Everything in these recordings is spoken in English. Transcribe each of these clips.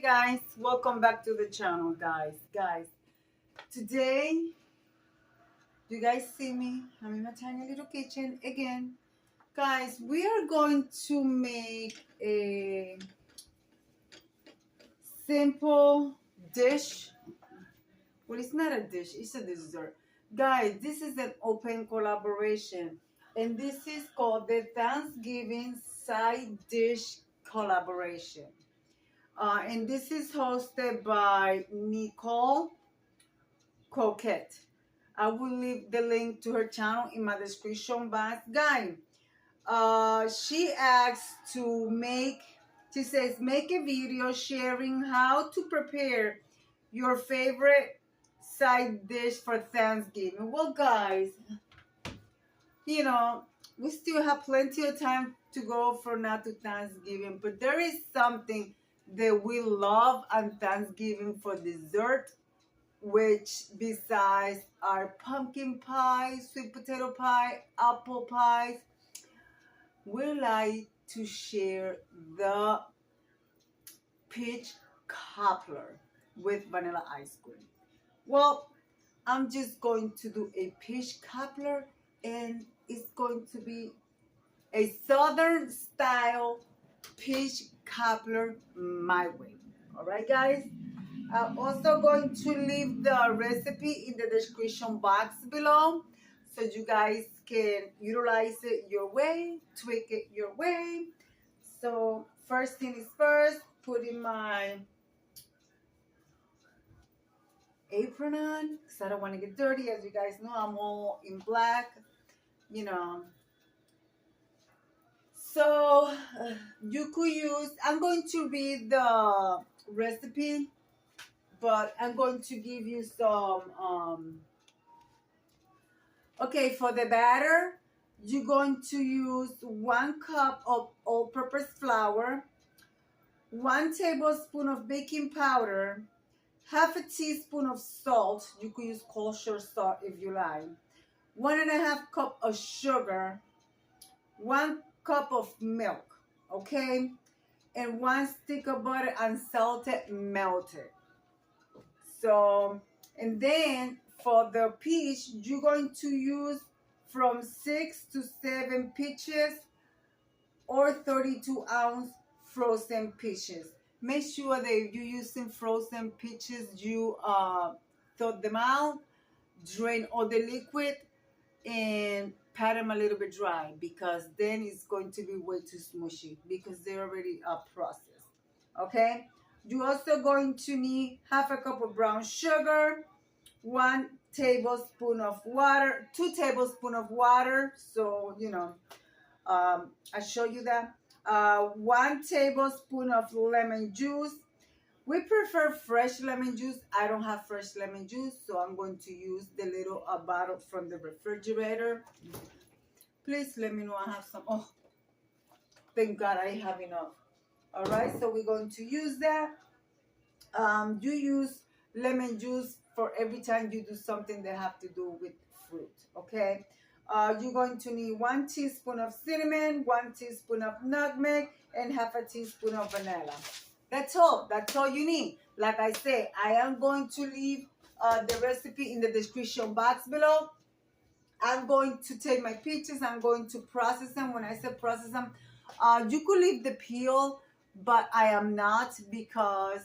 Guys, welcome back to the channel, guys. Today, do you guys see me? I'm in my tiny little kitchen again. Guys, we are going to make a simple dish. Well, it's not a dish, it's a dessert. Guys, this is an open collaboration, and this is called the Thanksgiving side dish collaboration. And this is hosted by Nicole Coquette. I will leave the link to her channel in my description box. Guys, she asks to she says, make a video sharing how to prepare your favorite side dish for Thanksgiving. Well, guys, we still have plenty of time to go for now to Thanksgiving, but there is something that we love on Thanksgiving for dessert, which besides our pumpkin pie, sweet potato pie, apple pies, we like to share the peach cobbler with vanilla ice cream. Well, I'm just going to do a peach cobbler, and it's going to be a southern style peach cobbler my way. All right, guys? I'm also going to leave the recipe in the description box below so you guys can utilize it your way, tweak it your way. So first thing is first, putting my apron on because I don't want to get dirty. As you guys know, I'm all in black, you know. So you could use, I'm going to read the recipe, but I'm going to give you some, okay, for the batter, you're going to use 1 cup of all-purpose flour, 1 tablespoon of baking powder, half a teaspoon of salt. You could use kosher salt if you like. 1.5 cup of sugar, 1 cup of milk, okay? And 1 stick of butter unsalted, melted. So, and then for the peach, you're going to use from 6 to 7 peaches or 32-ounce frozen peaches. Make sure that if you're using frozen peaches, you thaw them out, drain all the liquid, and pat them a little bit dry, because then it's going to be way too smushy because they're already processed. Okay? You're also going to need half a cup of brown sugar, 1 tablespoon of water, 2 tablespoons of water. So, I show you that. 1 tablespoon of lemon juice. We prefer fresh lemon juice. I don't have fresh lemon juice, so I'm going to use the little bottle from the refrigerator. Please let me know I have some. Oh, thank God I have enough. All right, so we're going to use that. You use lemon juice for every time you do something that have to do with fruit, okay? You're going to need 1 teaspoon of cinnamon, 1 teaspoon of nutmeg, and half a teaspoon of vanilla. That's all. That's all you need. Like I said, I am going to leave the recipe in the description box below. I'm going to take my peaches. I'm going to process them. When I say process them, you could leave the peel, but I am not, because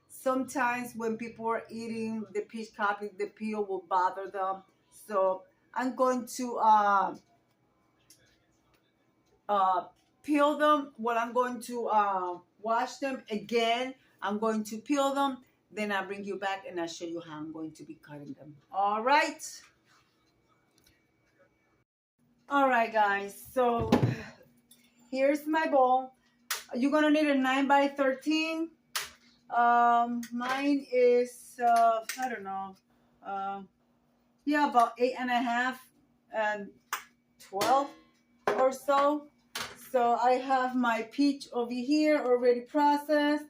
sometimes when people are eating the peach cobbler, the peel will bother them. So I'm going to peel them. Well, I'm going to wash them again. I'm going to peel them. Then I'll bring you back and I'll show you how I'm going to be cutting them. All right. All right, guys. So here's my bowl. You're going to need a 9x13. Mine is, I don't know. Yeah, about 8.5 and 12 or so. So I have my peach over here already processed.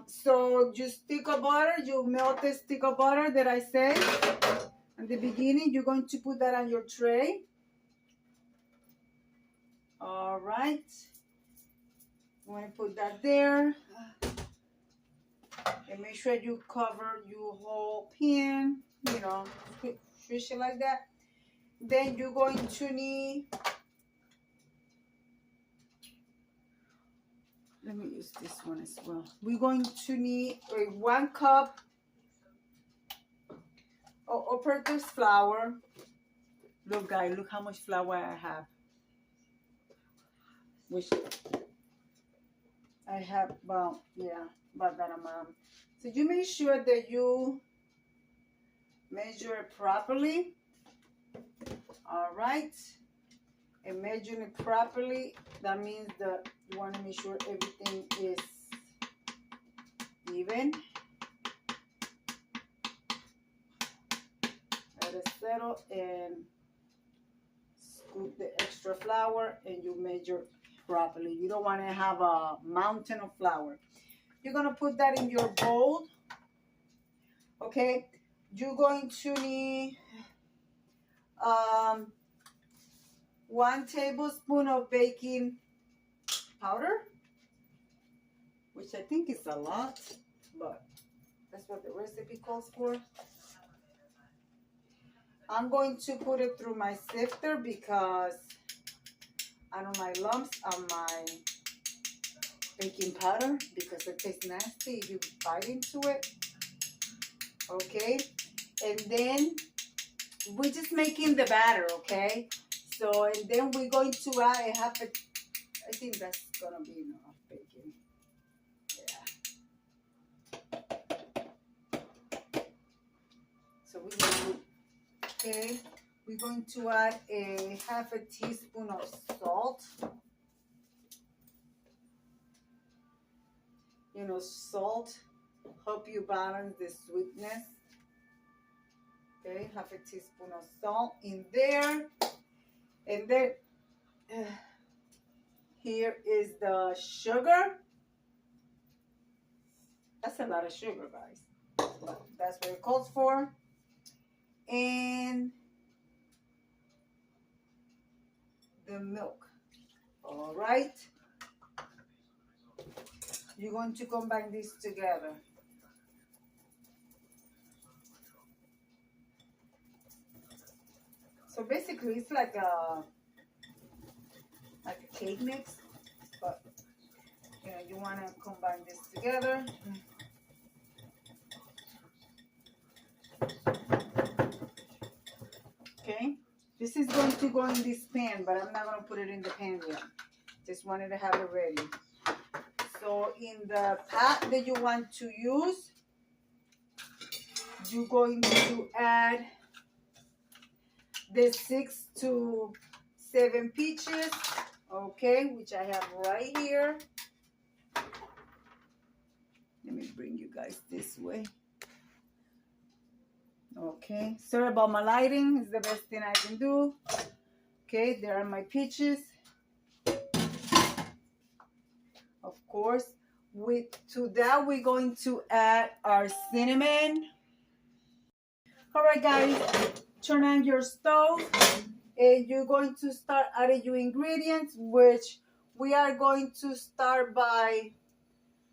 So just stick of butter, you melt the stick of butter that I said at the beginning. You're going to put that on your tray. All right. I'm going to put that there. And make sure you cover your whole pan, you know, swish it like that. Then you're going to need, let me use this one as well. We're going to need 1 cup of all-purpose flour. Look, guys, look how much flour I have. Which I have about, yeah, about that amount. So you make sure that you measure it properly. All right. And measuring it properly, that means that you want to make sure everything is even. Let it settle and scoop the extra flour, and you measure properly. You don't want to have a mountain of flour. You're going to put that in your bowl. Okay. You're going to need 1 tablespoon of baking powder, which I think is a lot, but that's what the recipe calls for. I'm going to put it through my sifter because I don't like lumps on my baking powder because it tastes nasty if you bite into it. Okay, and then we're just making the batter, okay? So, and then we're going to add I think that's gonna be enough baking. Yeah. So we're going to, okay, we're going to add a 1/2 teaspoon of salt. You know, salt help you balance the sweetness. Okay, 1/2 teaspoon of salt in there. And then here is the sugar. That's a lot of sugar, guys. But that's what it calls for. And the milk. All right. You're going to combine this together. So basically, it's like a cake mix, but you know, you want to combine this together. Okay, this is going to go in this pan, but I'm not going to put it in the pan yet. Just wanted to have it ready. So in the pot that you want to use, you're going to add the 6 to 7 peaches, okay, which I have right here. Let me bring you guys this way. Okay, sorry about my lighting. It's the best thing I can do. Okay, there are my peaches. Of course, to that we're going to add our cinnamon. All right, guys, turn on your stove and you're going to start adding your ingredients, which we are going to start by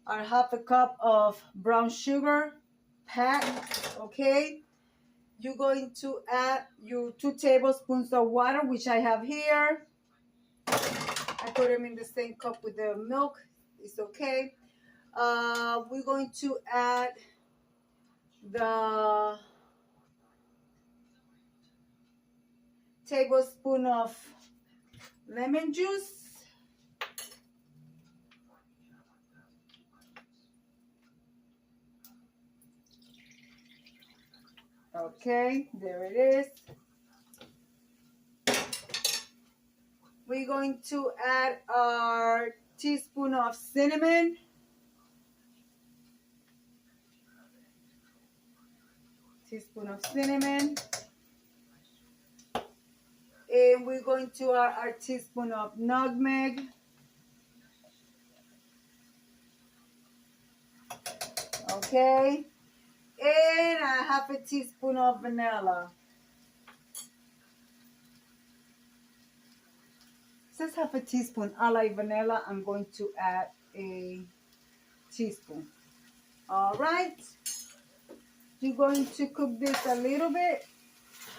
our 1/2 cup of brown sugar packed. Okay, you're going to add your 2 tablespoons of water, which I have here. I put them in the same cup with the milk. It's okay. We're going to add the tablespoon of lemon juice. Okay, there it is. We're going to add our teaspoon of cinnamon. Teaspoon of cinnamon. And we're going to add our teaspoon of nutmeg. Okay. And a 1/2 teaspoon of vanilla. It says 1/2 teaspoon. I like vanilla. I'm going to add a teaspoon. All right. You're going to cook this a little bit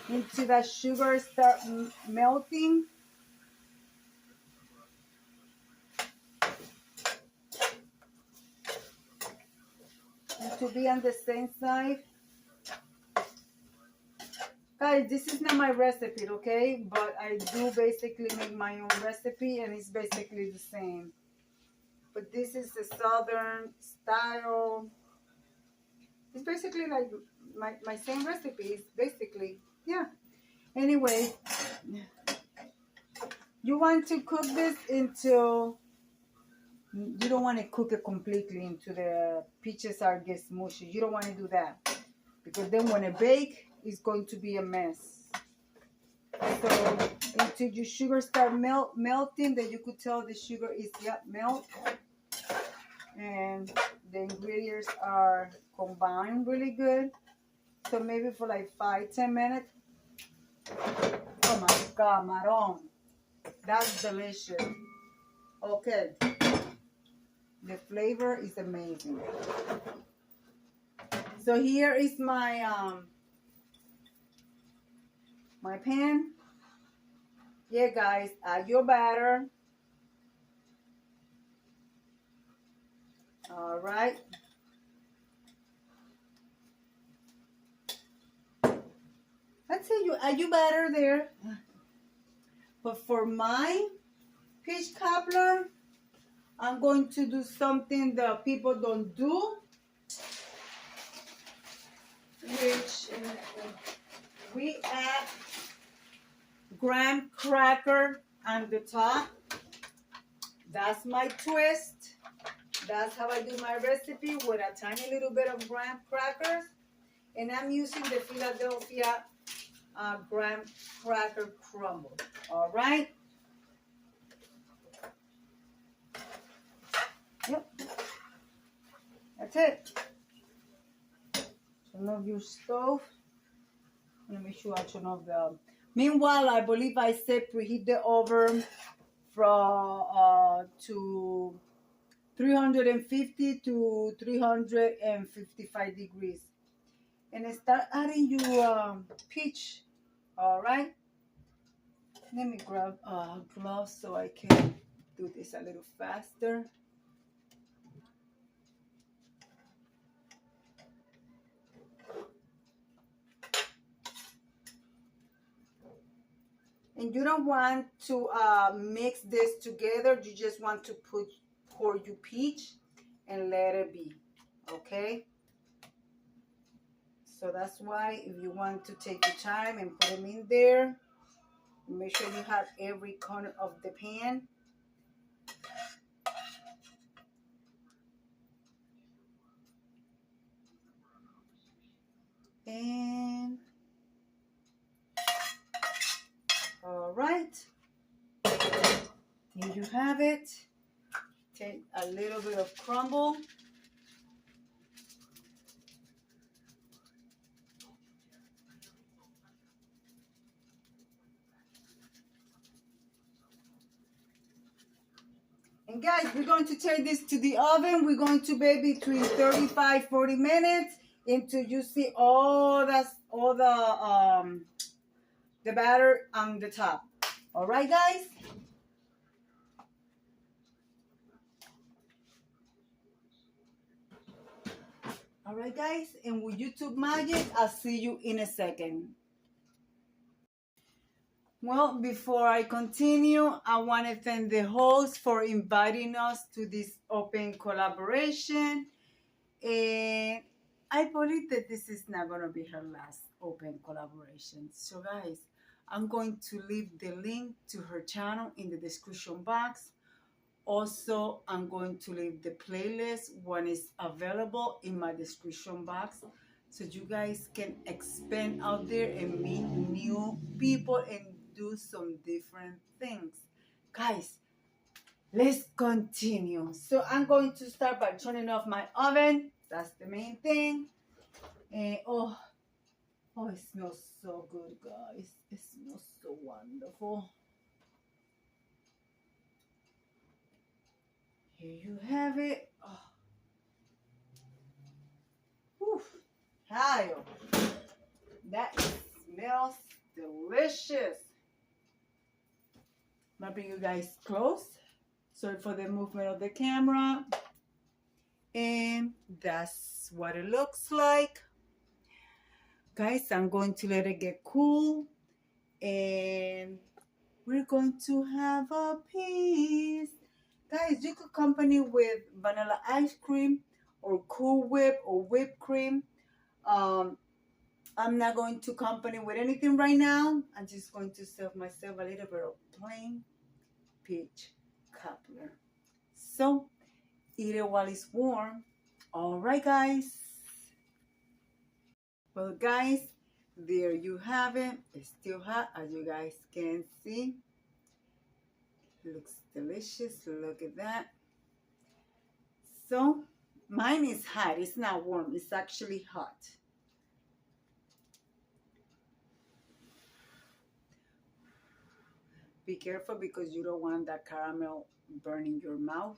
until the sugar start melting. And to be on the same side. Guys, this is not my recipe, okay? But I do basically make my own recipe and it's basically the same. But this is the southern style. It's basically like my same recipes, basically. Yeah. Anyway, you want to cook this until you don't want to cook it completely into the peaches are get mushy. You don't want to do that because then when it bake, it's going to be a mess. So until your sugar start melting, then you could tell the sugar is melt, and the ingredients are combined really good. So maybe for like 5-10 minutes. Oh my God, marron. That's delicious. Okay. The flavor is amazing. So here is my my pan. Yeah, guys, add your batter. All right. Let's say you add your batter there. But for my peach cobbler, I'm going to do something that people don't do, which we add graham cracker on the top. That's my twist. That's how I do my recipe, with a tiny little bit of graham crackers. And I'm using the Philadelphia graham cracker crumble. All right. Yep. That's it. Turn off your stove. Let me make sure I turn off the. Meanwhile, I believe I said preheat the oven from to 350 to 355 degrees. And start adding your peach. All right. Let me grab a glove so I can do this a little faster. And you don't want to mix this together. You just want to pour your peach and let it be. Okay. So that's why if you want to take your time and put them in there, make sure you have every corner of the pan. And all right, here you have it. Take a little bit of crumble. And guys, we're going to take this to the oven. We're going to bake between 35-40 minutes until you see all the batter on the top. All right, guys. All right, guys. And with YouTube magic, I'll see you in a second. Well, before I continue, I want to thank the host for inviting us to this open collaboration. And I believe that this is not going to be her last open collaboration. So guys, I'm going to leave the link to her channel in the description box. Also, I'm going to leave the playlist when it's available in my description box, so you guys can expand out there and meet new people and do some different things. Guys, let's continue. So I'm going to start by turning off my oven. That's the main thing. And oh, it smells so good, guys. It smells so wonderful. Here you have it. Oh. Kyle. That smells delicious. I'm gonna bring you guys close. Sorry for the movement of the camera. And that's what it looks like. Guys, I'm going to let it get cool. And we're going to have a piece. Guys, you could accompany with vanilla ice cream or Cool Whip or whipped cream. I'm not going to accompany with anything right now. I'm just going to serve myself a little bit of plain peach cobbler. So, eat it while it's warm. All right, guys. Well, guys, there you have it. It's still hot, as you guys can see. Looks delicious. Look at that. So, mine is hot. It's not warm. It's actually hot. Be careful because you don't want that caramel burning your mouth.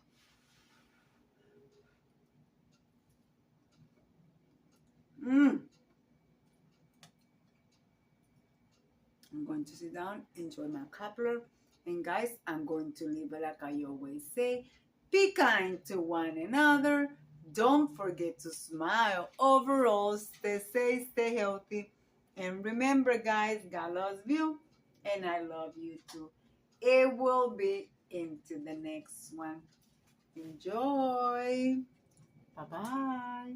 I'm going to sit down, enjoy my cobbler. And guys, I'm going to leave it like I always say. Be kind to one another. Don't forget to smile. Overall, stay safe, stay healthy. And remember, guys, God loves you. And I love you too. It will be into the next one. Enjoy. Bye-bye.